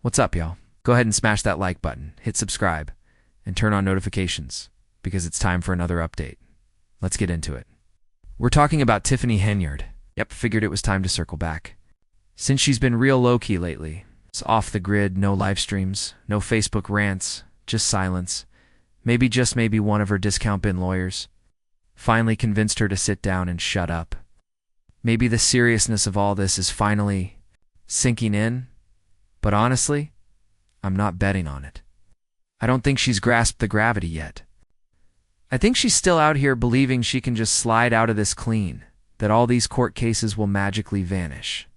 What's up, y'all? Go ahead and smash that like button, hit subscribe, and turn on notifications, because it's time for another update. Let's get into it. We're talking about Tiffany Henyard. Yep, figured it was time to circle back. Since she's been real low-key lately, it's off the grid, no live streams, no Facebook rants, just silence. Maybe, just maybe, one of her discount bin lawyers finally convinced her to sit down and shut up. Maybe the seriousness of all this is finally sinking in, but honestly, I'm not betting on it. I don't think she's grasped the gravity yet. I think she's still out here believing she can just slide out of this clean, that all these court cases will magically vanish,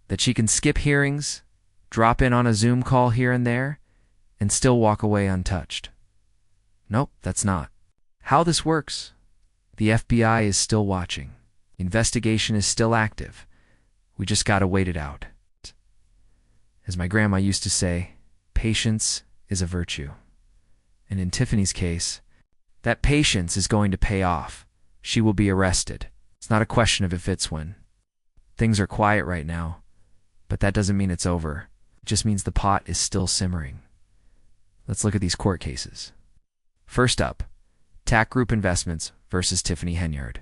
that she can skip hearings, drop in on a Zoom call here and there, and still walk away untouched. Nope, that's not how this works. The FBI is still watching. Investigation is still active. We just gotta wait it out. As my grandma used to say, patience is a virtue. And in Tiffany's case, that patience is going to pay off. She will be arrested. It's not a question of if it's when. Things are quiet right now, but that doesn't mean it's over. It just means the pot is still simmering. Let's look at these court cases. First up, Tack Group Investments versus Tiffany Henyard.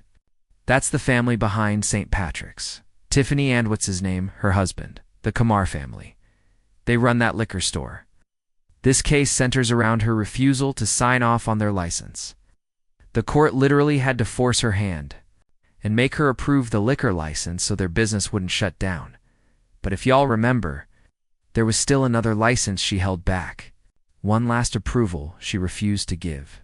That's the family behind St. Patrick's. Tiffany and what's his name, her husband, the Kamar family. They run that liquor store. This case centers around her refusal to sign off on their license. The court literally had to force her hand and make her approve the liquor license so their business wouldn't shut down. But if y'all remember, there was still another license she held back. One last approval she refused to give.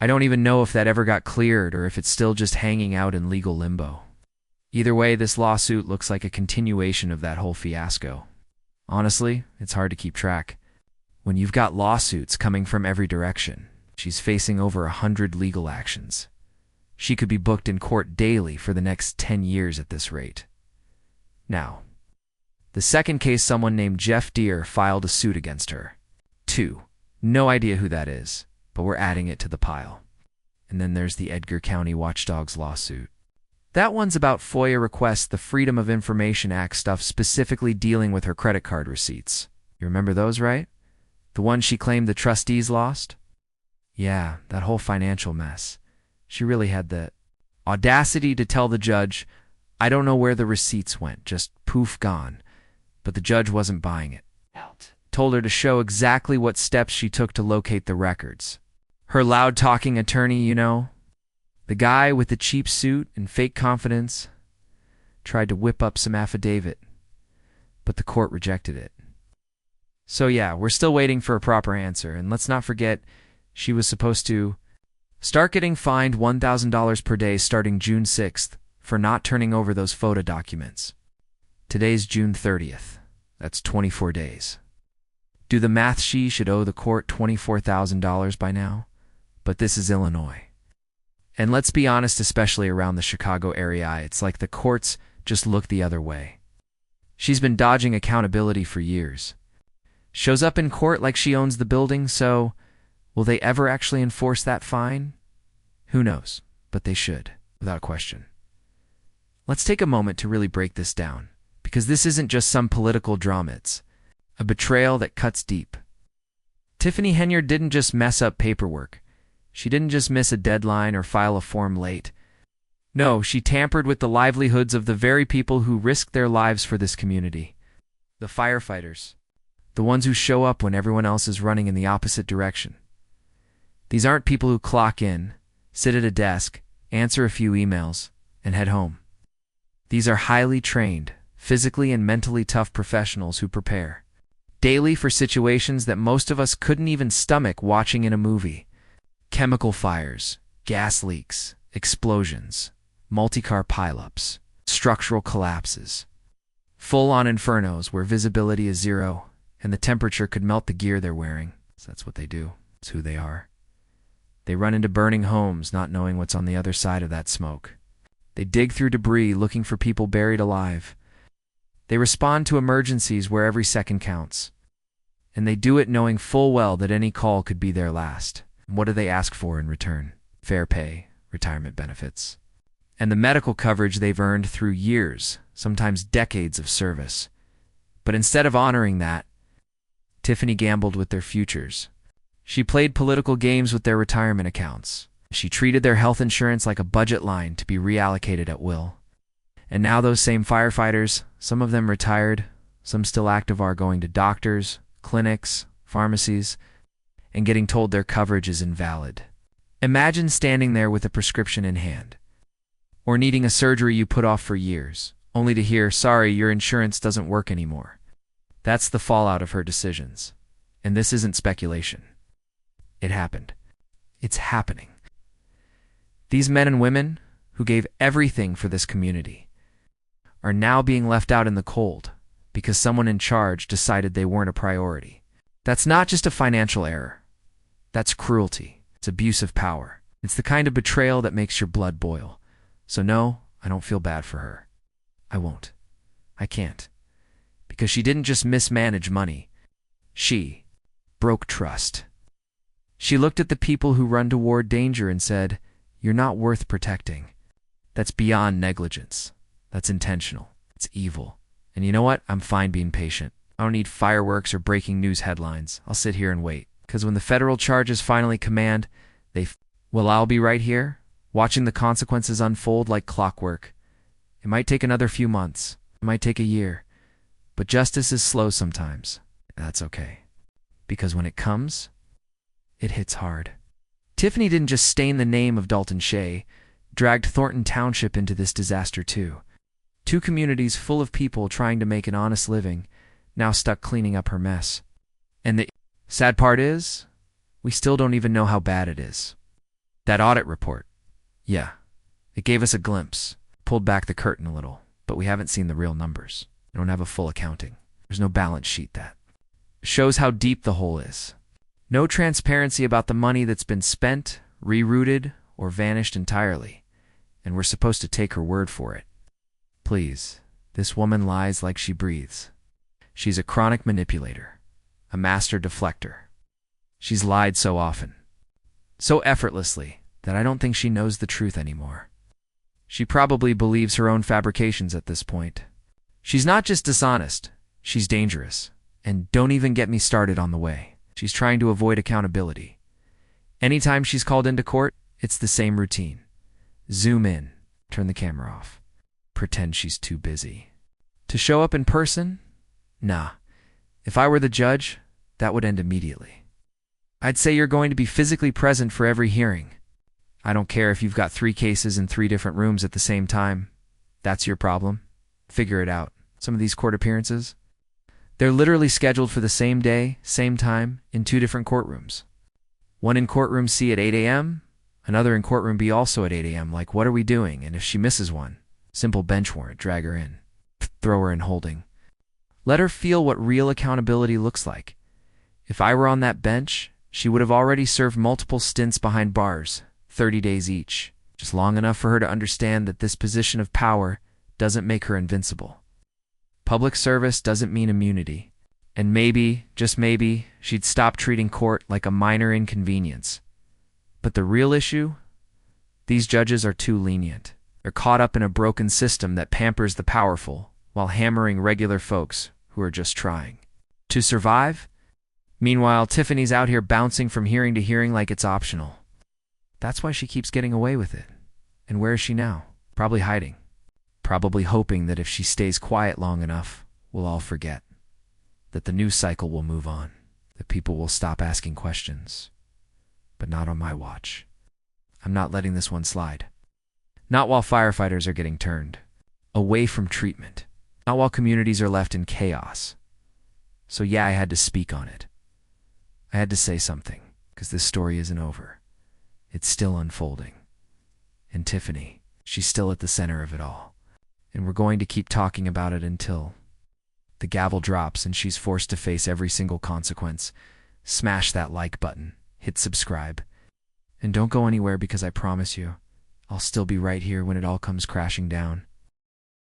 I don't even know if that ever got cleared or if it's still just hanging out in legal limbo. Either way, this lawsuit looks like a continuation of that whole fiasco. Honestly, it's hard to keep track. When you've got lawsuits coming from every direction, she's facing over 100 legal actions. She could be booked in court daily for the next 10 years at this rate. Now, the second case, someone named Jeff Deere filed a suit against her. 2. No idea who that is, but we're adding it to the pile. And then there's the Edgar County Watchdogs lawsuit. That one's about FOIA requests, the Freedom of Information Act stuff, specifically dealing with her credit card receipts. You remember those, right? The ones she claimed the trustees lost? Yeah, that whole financial mess. She really had the audacity to tell the judge, I don't know where the receipts went, just poof, gone. But the judge wasn't buying it. Told her to show exactly what steps she took to locate the records. Her loud-talking attorney, you know, the guy with the cheap suit and fake confidence, tried to whip up some affidavit, but the court rejected it. So yeah, we're still waiting for a proper answer, and let's not forget she was supposed to start getting fined $1,000 per day starting June 6th for not turning over those photo documents. Today's June 30th. That's 24 days. Do the math, she should owe the court $24,000 by now, but this is Illinois. And let's be honest, especially around the Chicago area, it's like the courts just look the other way. She's been dodging accountability for years. Shows up in court like she owns the building, so will they ever actually enforce that fine? Who knows, but they should, without question. Let's take a moment to really break this down, because this isn't just some political drama, it's a betrayal that cuts deep. Tiffany Henyard didn't just mess up paperwork. She didn't just miss a deadline or file a form late. No, she tampered with the livelihoods of the very people who risked their lives for this community. The firefighters. The ones who show up when everyone else is running in the opposite direction. These aren't people who clock in, sit at a desk, answer a few emails, and head home. These are highly trained, physically and mentally tough professionals who prepare daily for situations that most of us couldn't even stomach watching in a movie. Chemical fires, gas leaks, explosions, multi-car pileups, structural collapses, full-on infernos where visibility is zero and the temperature could melt the gear they're wearing. So that's what they do. It's who they are. They run into burning homes not knowing what's on the other side of that smoke. They dig through debris looking for people buried alive. They respond to emergencies where every second counts. And they do it knowing full well that any call could be their last. What do they ask for in return? Fair pay, retirement benefits, and the medical coverage they've earned through years, sometimes decades of service. But instead of honoring that, Tiffany gambled with their futures. She played political games with their retirement accounts. She treated their health insurance like a budget line to be reallocated at will. And now those same firefighters, some of them retired, some still active, are going to doctors, clinics, pharmacies, and getting told their coverage is invalid. Imagine standing there with a prescription in hand, or needing a surgery you put off for years, only to hear, "Sorry, your insurance doesn't work anymore." That's the fallout of her decisions. And this isn't speculation. It happened. It's happening. These men and women who gave everything for this community are now being left out in the cold because someone in charge decided they weren't a priority. That's not just a financial error. That's cruelty. It's abuse of power. It's the kind of betrayal that makes your blood boil. So no, I don't feel bad for her. I won't. I can't. Because she didn't just mismanage money. She broke trust. She looked at the people who run toward danger and said, "You're not worth protecting." That's beyond negligence. That's intentional. It's evil. And you know what? I'm fine being patient. I don't need fireworks or breaking news headlines. I'll sit here and wait. Because when the federal charges finally command, I'll be right here, watching the consequences unfold like clockwork. It might take another few months. It might take a year. But justice is slow sometimes. That's okay. Because when it comes, it hits hard. Tiffany didn't just stain the name of Dalton Shea, dragged Thornton Township into this disaster too. Two communities full of people trying to make an honest living, now stuck cleaning up her mess. And the sad part is, we still don't even know how bad it is. That audit report, yeah, it gave us a glimpse, pulled back the curtain a little, but we haven't seen the real numbers. We don't have a full accounting. There's no balance sheet that shows how deep the hole is. No transparency about the money that's been spent, rerouted, or vanished entirely, and we're supposed to take her word for it. Please, this woman lies like she breathes. She's a chronic manipulator, a master deflector. She's lied so often, so effortlessly, that I don't think she knows the truth anymore. She probably believes her own fabrications at this point. She's not just dishonest, she's dangerous. And don't even get me started on the way she's trying to avoid accountability. Anytime she's called into court, it's the same routine. Zoom in, turn the camera off, pretend she's too busy. To show up in person? Nah. If I were the judge, that would end immediately. I'd say you're going to be physically present for every hearing. I don't care if you've got 3 cases in 3 different rooms at the same time. That's your problem. Figure it out. Some of these court appearances, they're literally scheduled for the same day, same time, in 2 different courtrooms. One in courtroom C at 8 a.m., another in courtroom B also at 8 a.m. Like, what are we doing? And if she misses one, simple bench warrant, drag her in, throw her in holding. Let her feel what real accountability looks like. If I were on that bench, she would have already served multiple stints behind bars, 30 days each, just long enough for her to understand that this position of power doesn't make her invincible. Public service doesn't mean immunity. And maybe, just maybe, she'd stop treating court like a minor inconvenience. But the real issue? These judges are too lenient. They're caught up in a broken system that pampers the powerful while hammering regular folks who are just trying to survive. Meanwhile, Tiffany's out here bouncing from hearing to hearing like it's optional. That's why she keeps getting away with it. And where is she now? Probably hiding. Probably hoping that if she stays quiet long enough, we'll all forget. That the news cycle will move on. That people will stop asking questions. But not on my watch. I'm not letting this one slide. Not while firefighters are getting turned away from treatment. Not while communities are left in chaos. So yeah, I had to speak on it. I had to say something, because this story isn't over. It's still unfolding. And Tiffany, she's still at the center of it all. And we're going to keep talking about it until the gavel drops and she's forced to face every single consequence. Smash that like button, hit subscribe, and don't go anywhere, because I promise you, I'll still be right here when it all comes crashing down.